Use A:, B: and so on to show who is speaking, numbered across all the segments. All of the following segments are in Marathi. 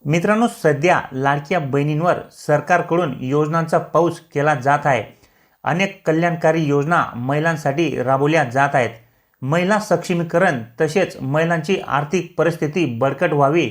A: मित्रांनो, सध्या लाडक्या बहिणींवर सरकारकडून योजनांचा पाऊस केला जात आहे। अनेक कल्याणकारी योजना महिलांसाठी राबवल्या जात आहेत। महिला सक्षमीकरण तसेच महिलांची आर्थिक परिस्थिती बळकट व्हावी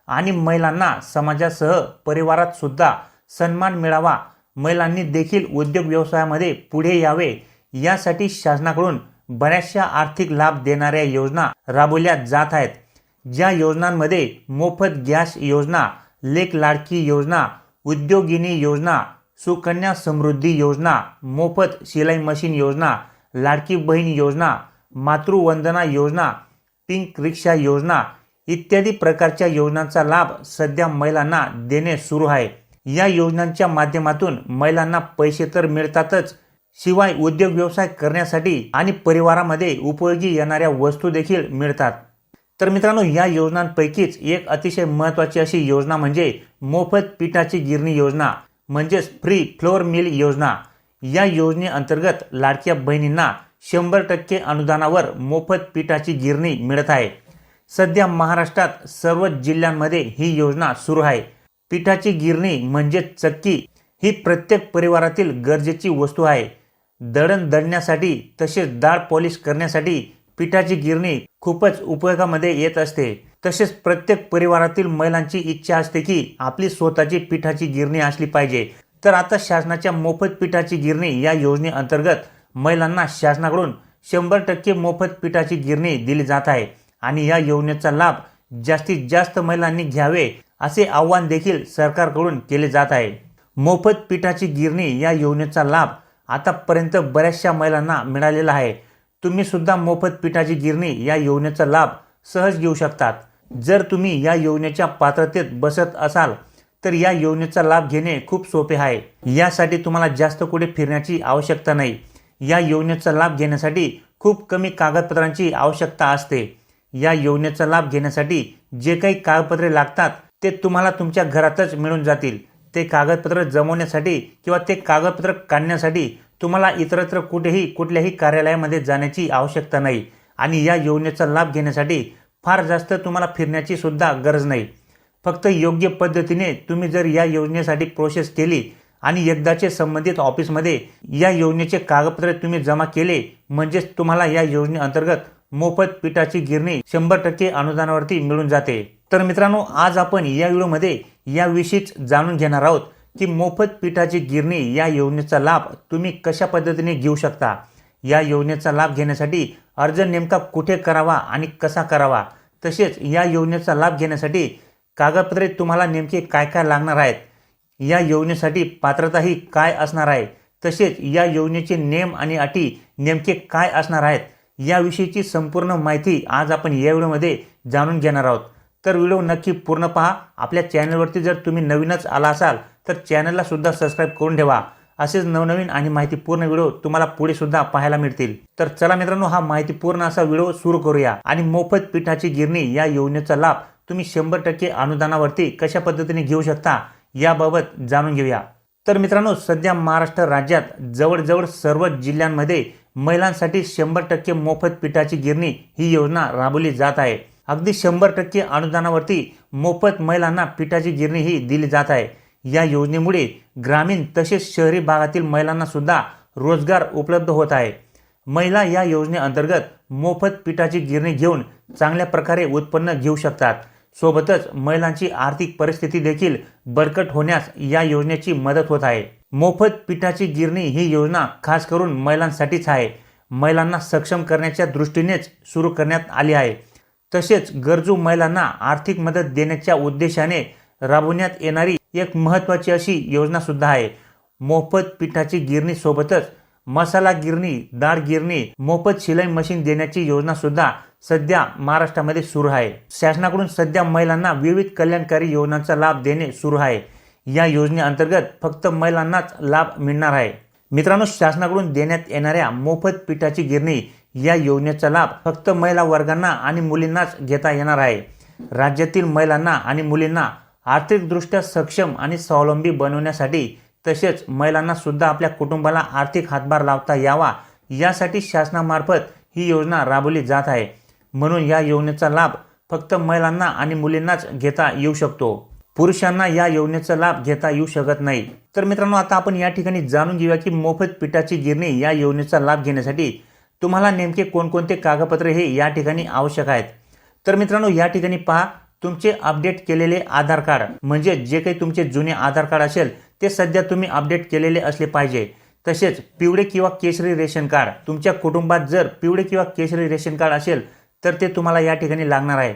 A: आणि महिलांना समाजासह परिवारात सुद्धा सन्मान मिळावा, महिलांनी देखील उद्योग व्यवसायामध्ये पुढे यावे यासाठी शासनाकडून बऱ्याचशा आर्थिक लाभ देणाऱ्या योजना राबवल्या जात आहेत। ज्या योजनांमध्ये मोफत गॅस योजना, लेक लाडकी योजना, उद्योगिनी योजना, सुकन्या समृद्धी योजना, मोफत शिलाई मशीन योजना, लाडकी बहीण योजना, मातृवंदना योजना, पिंक रिक्षा योजना इत्यादी प्रकारच्या योजनांचा लाभ सध्या महिलांना देणे सुरू आहे। या योजनांच्या माध्यमातून महिलांना पैसे तर मिळतातच, शिवाय उद्योग व्यवसाय करण्यासाठी आणि परिवारामध्ये उपयोगी येणाऱ्या वस्तू देखील मिळतात। तर मित्रांनो, या योजनांपैकीच एक अतिशय महत्त्वाची अशी योजना म्हणजे मोफत पिठाची गिरणी योजना, म्हणजेच फ्री फ्लोअर मिल योजना। या योजनेअंतर्गत लाडक्या बहिणींना 100% अनुदानावर मोफत पिठाची गिरणी मिळत आहे। सध्या महाराष्ट्रात सर्व जिल्ह्यांमध्ये ही योजना सुरू आहे। पिठाची गिरणी म्हणजे चक्की ही प्रत्येक परिवारातील गरजेची वस्तू आहे। दळण दळण्यासाठी तसेच डाळ पॉलिश करण्यासाठी पिठाची गिरणी खूपच उपयोगामध्ये येत असते। तसेच प्रत्येक परिवारातील महिलांची इच्छा असते की आपली स्वतःची पिठाची गिरणी असली पाहिजे। तर आता शासनाच्या मोफत पिठाची गिरणी या योजनेअंतर्गत महिलांना शासनाकडून 100% मोफत पिठाची गिरणी दिली जात आहे आणि या योजनेचा लाभ जास्तीत जास्त महिलांनी घ्यावे असे आवाहन देखील सरकारकडून केले जात आहे। मोफत पिठाची गिरणी या योजनेचा लाभ आतापर्यंत बऱ्याचशा महिलांना मिळालेला आहे। तुम्ही सुद्धा मोफत पिठाची गिरणी या योजनेचा लाभ सहज घेऊ शकतात। जर तुम्ही या योजनेच्या पात्रतेत बसत असाल तर या योजनेचा लाभ घेणे खूप सोपे आहे। यासाठी तुम्हाला जास्त कुठे फिरण्याची आवश्यकता नाही। या योजनेचा लाभ घेण्यासाठी खूप कमी कागदपत्रांची आवश्यकता असते। या योजनेचा लाभ घेण्यासाठी जे काही कागदपत्रे लागतात ते तुम्हाला तुमच्या घरातच मिळून जातील। ते कागदपत्र जमवण्यासाठी किंवा ते कागदपत्र काढण्यासाठी तुम्हाला इतरत्र कुठल्याही कार्यालयामध्ये जाण्याची आवश्यकता नाही आणि या योजनेचा लाभ घेण्यासाठी फार जास्त तुम्हाला फिरण्याची सुद्धा गरज नाही। फक्त योग्य पद्धतीने तुम्ही जर या योजनेसाठी प्रोसेस केली आणि एकदाचे संबंधित ऑफिसमध्ये या योजनेचे कागदपत्रे तुम्ही जमा केले म्हणजेच तुम्हाला या योजनेअंतर्गत मोफत पिठाची गिरणी 100% अनुदानावरती मिळून जाते। तर मित्रांनो, आज आपण या व्हिडिओमध्ये याविषयीच जाणून घेणार आहोत की मोफत पिठाची गिरणी या योजनेचा लाभ तुम्ही कशा पद्धतीने घेऊ शकता। या योजनेचा लाभ घेण्यासाठी अर्ज नेमका कुठे करावा आणि कसा करावा, तसेच या योजनेचा लाभ घेण्यासाठी कागदपत्रे तुम्हाला नेमके काय काय लागणार आहेत, या योजनेसाठी पात्रताही काय असणार आहे, तसेच या योजनेचे नियम आणि अटी नेमके काय असणार आहेत याविषयीची संपूर्ण माहिती आज आपण या व्हिडिओमध्ये जाणून घेणार आहोत। तर व्हिडिओ नक्की पूर्ण पहा। आपल्या चॅनलवरती जर तुम्ही नवीनच आला असाल तर चॅनलला सुद्धा सबस्क्राईब करून ठेवा। असेच नवनवीन आणि माहितीपूर्ण व्हिडिओ तुम्हाला पुढे सुद्धा पाहायला मिळतील। तर चला मित्रांनो, हा माहितीपूर्ण असा व्हिडिओ सुरू करूया आणि मोफत पिठाची गिरणी या योजनेचा लाभ तुम्ही 100% अनुदानावरती कशा पद्धतीने घेऊ शकता याबाबत जाणून घेऊया। तर मित्रांनो, सध्या महाराष्ट्र राज्यात जवळजवळ सर्व जिल्ह्यांमध्ये महिलांसाठी 100% मोफत पिठाची गिरणी ही योजना राबवली जात आहे। अगदी 100% अनुदानावरती मोफत महिलांना पिठाची गिरणी ही दिली जात आहे। या योजनेमुळे ग्रामीण तसेच शहरी भागातील महिलांना सुद्धा रोजगार उपलब्ध होत आहे। महिला या योजनेअंतर्गत मोफत पिठाची गिरणी घेऊन चांगल्या प्रकारे उत्पन्न घेऊ शकतात। सोबतच महिलांची आर्थिक परिस्थिती देखील बळकट होण्यास या योजनेची मदत होत आहे। मोफत पिठाची गिरणी ही योजना खास करून महिलांसाठीच आहे। महिलांना सक्षम करण्याच्या दृष्टीनेच सुरू करण्यात आली आहे। तसेच गरजू महिलांना आर्थिक मदत देण्याच्या उद्देशाने राबवण्यात येणारी एक महत्त्वाची अशी योजना सुद्धा आहे। मोफत पिठाची गिरणी सोबतच मसाला गिरणी, डाळ गिरणी, मोफत शिलाई मशीन देण्याची योजना सुद्धा सध्या महाराष्ट्रामध्ये सुरू आहे। शासनाकडून सध्या महिलांना विविध कल्याणकारी योजनांचा लाभ देणे सुरू आहे। या योजनेअंतर्गत फक्त महिलांनाच लाभ मिळणार आहे। मित्रांनो, शासनाकडून देण्यात येणाऱ्या मोफत पिठाची गिरणी या योजनेचा लाभ फक्त महिला वर्गांना आणि मुलींनाच घेता येणार आहे। राज्यातील महिलांना आणि मुलींना आर्थिकदृष्ट्या सक्षम आणि स्वावलंबी बनवण्यासाठी तसेच महिलांना सुद्धा आपल्या कुटुंबाला आर्थिक हातभार लावता यावा यासाठी शासनामार्फत ही योजना राबवली जात आहे। म्हणून या योजनेचा लाभ फक्त महिलांना आणि मुलींनाच घेता येऊ शकतो। पुरुषांना या योजनेचा लाभ घेता येऊ शकत नाही। तर मित्रांनो, आता आपण या ठिकाणी जाणून घेऊया की मोफत पिठाची गिरणी या योजनेचा लाभ घेण्यासाठी तुम्हाला नेमके कोणकोणते कागदपत्रे हे या ठिकाणी आवश्यक आहेत। तर मित्रांनो, या ठिकाणी पहा, तुमचे अपडेट केलेले आधार कार्ड, म्हणजे जे काही तुमचे जुने आधार कार्ड असेल ते सध्या तुम्ही अपडेट केलेले असले पाहिजे। तसेच पिवळे किंवा केशरी रेशन कार्ड, तुमच्या कुटुंबात जर पिवळे किंवा केशरी रेशन कार्ड असेल तर ते तुम्हाला या ठिकाणी लागणार आहे।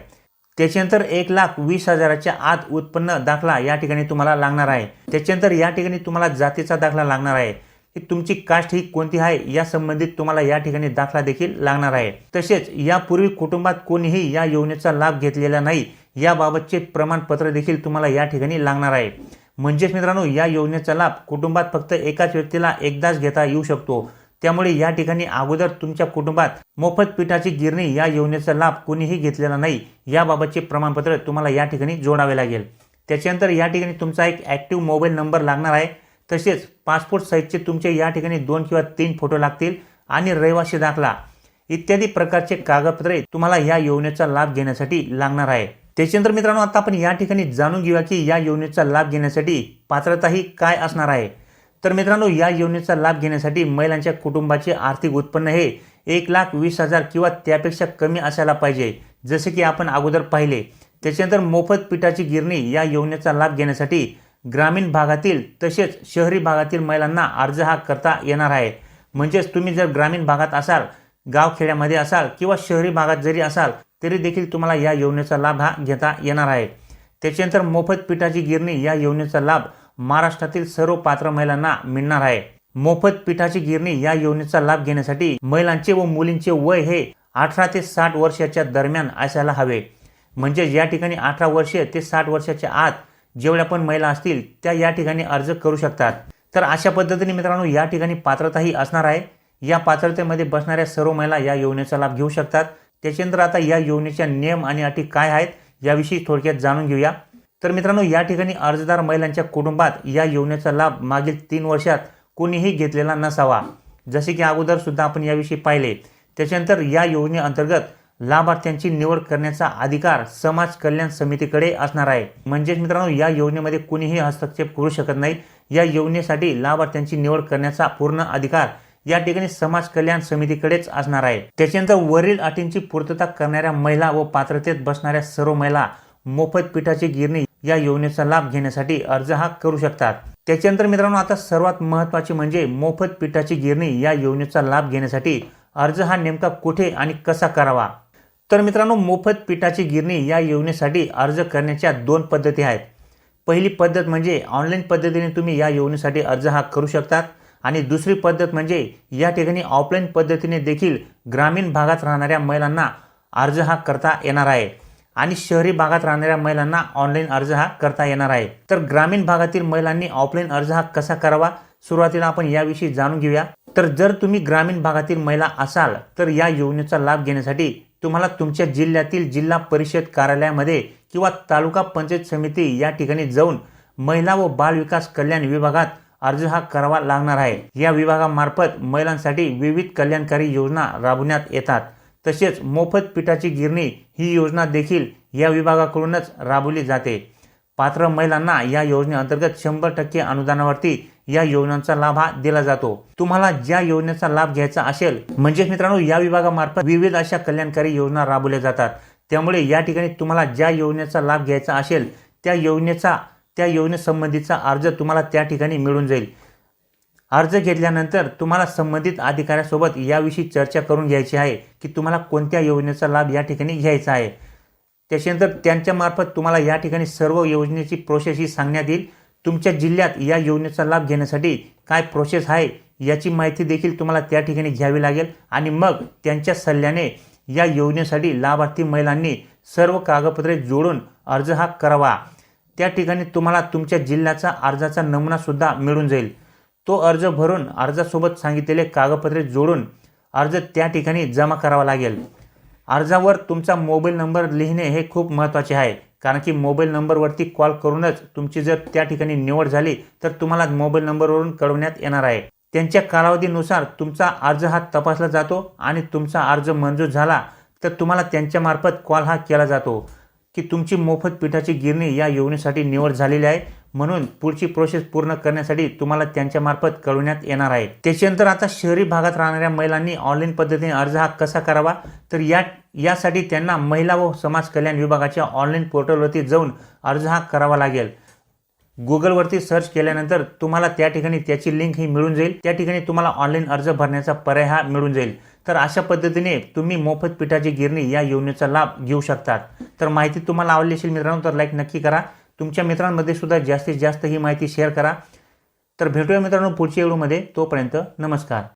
A: त्याच्यानंतर 1,20,000च्या आत उत्पन्न दाखला या ठिकाणी तुम्हाला लागणार आहे। त्याच्यानंतर या ठिकाणी तुम्हाला जातीचा दाखला लागणार आहे, की तुमची कास्ट ही कोणती आहे या संबंधित तुम्हाला या ठिकाणी दाखला देखील लागणार आहे। तसेच यापूर्वी कुटुंबात कोणीही या योजनेचा लाभ घेतलेला नाही याबाबतचे प्रमाणपत्र देखील तुम्हाला या ठिकाणी लागणार आहे। म्हणजेच मित्रांनो, या योजनेचा लाभ कुटुंबात फक्त एकाच व्यक्तीला एकदाच घेता येऊ शकतो। त्यामुळे या ठिकाणी अगोदर तुमच्या कुटुंबात मोफत पिठाची गिरणी या योजनेचा लाभ कोणीही घेतलेला नाही याबाबतचे प्रमाणपत्र तुम्हाला या ठिकाणी जोडावे लागेल। त्याच्यानंतर या ठिकाणी तुमचा एक ॲक्टिव्ह मोबाईल नंबर लागणार आहे। तसेच पासपोर्ट साईजचे तुमचे या ठिकाणी 2 किंवा 3 फोटो लागतील आणि रहिवासी दाखला इत्यादी प्रकारचे कागदपत्रे तुम्हाला या योजनेचा लाभ घेण्यासाठी लागणार आहे। त्याच्यानंतर मित्रांनो, आता आपण या ठिकाणी जाणून घेऊया की या योजनेचा लाभ घेण्यासाठी पात्रता ही काय असणार आहे। तर मित्रांनो, या योजनेचा लाभ घेण्यासाठी महिलांच्या कुटुंबाचे आर्थिक उत्पन्न हे 1,20,000 किंवा त्यापेक्षा कमी असायला पाहिजे, जसे की आपण अगोदर पाहिले। त्याच्यानंतर मोफत पिठाची गिरणी या योजनेचा लाभ घेण्यासाठी ग्रामीण भागातील तसेच शहरी भागातील महिलांना अर्ज हा करता येणार आहे। म्हणजेच तुम्ही जर ग्रामीण भागात असाल, गावखेड्यामध्ये असाल किंवा शहरी भागात जरी असाल तरी देखील तुम्हाला या योजनेचा लाभ हा घेता येणार आहे। त्याच्यानंतर मोफत पिठाची गिरणी या योजनेचा लाभ महाराष्ट्रातील सर्व पात्र महिलांना मिळणार आहे। मोफत पिठाची गिरणी या योजनेचा लाभ घेण्यासाठी महिलांचे व मुलींचे वय हे 18 ते 60 वर्षाच्या दरम्यान असायला हवे। म्हणजे या ठिकाणी 18 वर्षे ते 60 वर्षाच्या आत जेवढ्या पण महिला असतील त्या या ठिकाणी अर्ज करू शकतात। तर अशा पद्धतीने मित्रांनो, या ठिकाणी पात्रताही असणार आहे। या पात्रतेमध्ये बसणाऱ्या सर्व महिला या योजनेचा लाभ घेऊ शकतात। त्याच्यानंतर आता या योजनेच्या नियम आणि अटी काय आहेत याविषयी थोडक्यात जाणून घेऊया। तर मित्रांनो, या ठिकाणी अर्जदार महिलांच्या कुटुंबात या योजनेचा लाभ मागील 3 वर्षात कोणीही घेतलेला नसावा, जसे की अगोदर सुद्धा आपण याविषयी पाहिले। त्याच्यानंतर या योजनेअंतर्गत लाभार्थ्यांची निवड करण्याचा अधिकार समाज कल्याण समितीकडे असणार आहे। म्हणजेच मित्रांनो, या योजनेमध्ये कोणीही हस्तक्षेप करू शकत नाही। या योजनेसाठी लाभार्थ्यांची निवड करण्याचा पूर्ण अधिकार या ठिकाणी समाज कल्याण समितीकडेच असणार आहे। त्याच्यानंतर वरील अटींची पूर्तता करणाऱ्या महिला व पात्रतेत बसणाऱ्या सर्व महिला मोफत पिठाची गिरणी या योजनेचा लाभ घेण्यासाठी अर्ज हा करू शकतात। त्याच्यानंतर मित्रांनो, आता सर्वात महत्त्वाचे म्हणजे मोफत पिठाची गिरणी या योजनेचा लाभ घेण्यासाठी अर्ज हा नेमका कुठे आणि कसा करावा। तर मित्रांनो, मोफत पिठाची गिरणी या योजनेसाठी अर्ज करण्याच्या 2 पद्धती आहेत। पहिली पद्धत म्हणजे ऑनलाईन पद्धतीने तुम्ही या योजनेसाठी अर्ज हा करू शकतात आणि दुसरी पद्धत म्हणजे या ठिकाणी ऑफलाईन पद्धतीने देखील ग्रामीण भागात राहणाऱ्या महिलांना अर्ज हा करता येणार आहे आणि शहरी भागात राहणाऱ्या महिलांना ऑनलाईन अर्ज हा करता येणार आहे। तर ग्रामीण भागातील महिलांनी ऑफलाईन अर्ज हा कसा करावा, सुरुवातीला आपण याविषयी जाणून घेऊया। तर जर तुम्ही ग्रामीण भागातील महिला असाल तर या योजनेचा लाभ घेण्यासाठी तुम्हाला तुमच्या जिल्ह्यातील जिल्हा परिषद कार्यालयामध्ये किंवा तालुका पंचायत समिती या ठिकाणी जाऊन महिला व बाल विकास कल्याण विभागात अर्ज हा करावा लागणार आहे। या विभागामार्फत महिलांसाठी विविध कल्याणकारी योजना राबवण्यात येतात। तसेच मोफत पिठाची गिरणी ही योजना देखील या विभागाकडूनच राबवली जाते। पात्र महिलांना या योजनेअंतर्गत 100% अनुदानावरती या योजनांचा लाभ हा दिला जातो। तुम्हाला ज्या योजनेचा लाभ घ्यायचा असेल, म्हणजेच मित्रांनो, या विभागामार्फत विविध अशा कल्याणकारी योजना राबवल्या जातात। त्यामुळे या ठिकाणी तुम्हाला ज्या योजनेचा लाभ घ्यायचा असेल त्या योजनेसंबंधीचा अर्ज तुम्हाला त्या ठिकाणी मिळून जाईल। अर्ज घेतल्यानंतर तुम्हाला संबंधित अधिकाऱ्यासोबत याविषयी चर्चा करून घ्यायची आहे की तुम्हाला कोणत्या योजनेचा लाभ या ठिकाणी घ्यायचा आहे। त्याच्यानंतर त्यांच्यामार्फत तुम्हाला या ठिकाणी सर्व योजनेची प्रोसेस ही सांगण्यात येईल। तुमच्या जिल्ह्यात या योजनेचा लाभ घेण्यासाठी काय प्रोसेस आहे याची माहिती देखील तुम्हाला त्या ठिकाणी घ्यावी लागेल आणि मग त्यांच्या सल्ल्याने या योजनेसाठी लाभार्थी महिलांनी सर्व कागदपत्रे जोडून अर्ज हा करावा। त्या ठिकाणी तुम्हाला तुमच्या जिल्ह्याचा अर्जाचा नमुना सुद्धा मिळून जाईल। तो अर्ज भरून अर्जासोबत सांगितलेले कागदपत्रे जोडून अर्ज त्या ठिकाणी जमा करावा लागेल। अर्जावर तुमचा मोबाईल नंबर लिहिणे हे खूप महत्त्वाचे आहे, कारण की मोबाईल नंबरवरती कॉल करूनच तुमची जर त्या ठिकाणी निवड झाली तर तुम्हाला मोबाईल नंबरवरून कळवण्यात येणार आहे। त्यांच्या कालावधीनुसार तुमचा अर्ज हा तपासला जातो आणि तुमचा अर्ज मंजूर झाला तर तुम्हाला त्यांच्यामार्फत कॉल हा केला जातो। की तुमची मोफत पिठाची गिरणी या योजनेसाठी निवड झालेली आहे, म्हणून पुढची प्रोसेस पूर्ण करण्यासाठी तुम्हाला त्यांच्यामार्फत कळवण्यात येणार आहे. त्याच्यानंतर आता शहरी भागात राहणाऱ्या महिलांनी ऑनलाईन पद्धतीने अर्ज हा कसा करावा, तर यासाठी त्यांना महिला व समाज कल्याण विभागाच्या ऑनलाईन पोर्टलवरती जाऊन अर्ज हा करावा लागेल. गुगलवरती सर्च केल्यानंतर तुम्हाला त्या ठिकाणी त्याची लिंक ही मिळून जाईल. त्या ठिकाणी तुम्हाला ऑनलाईन अर्ज भरण्याचा पर्याय हा मिळून जाईल. तर अशा पद्धतीने तुम्ही मोफत पिठाची गिरणी या योजनेचा लाभ घेऊ शकतात. तर माहिती तुम्हाला आवडली असेल मित्रांनो तर लाईक नक्की करा. तुमच्या मित्रांमध्ये सुद्धा जास्तीत जास्त ही माहिती शेअर करा. तर भेटूया मित्रांनो पुढच्या व्हिडिओमध्ये. तोपर्यंत नमस्कार.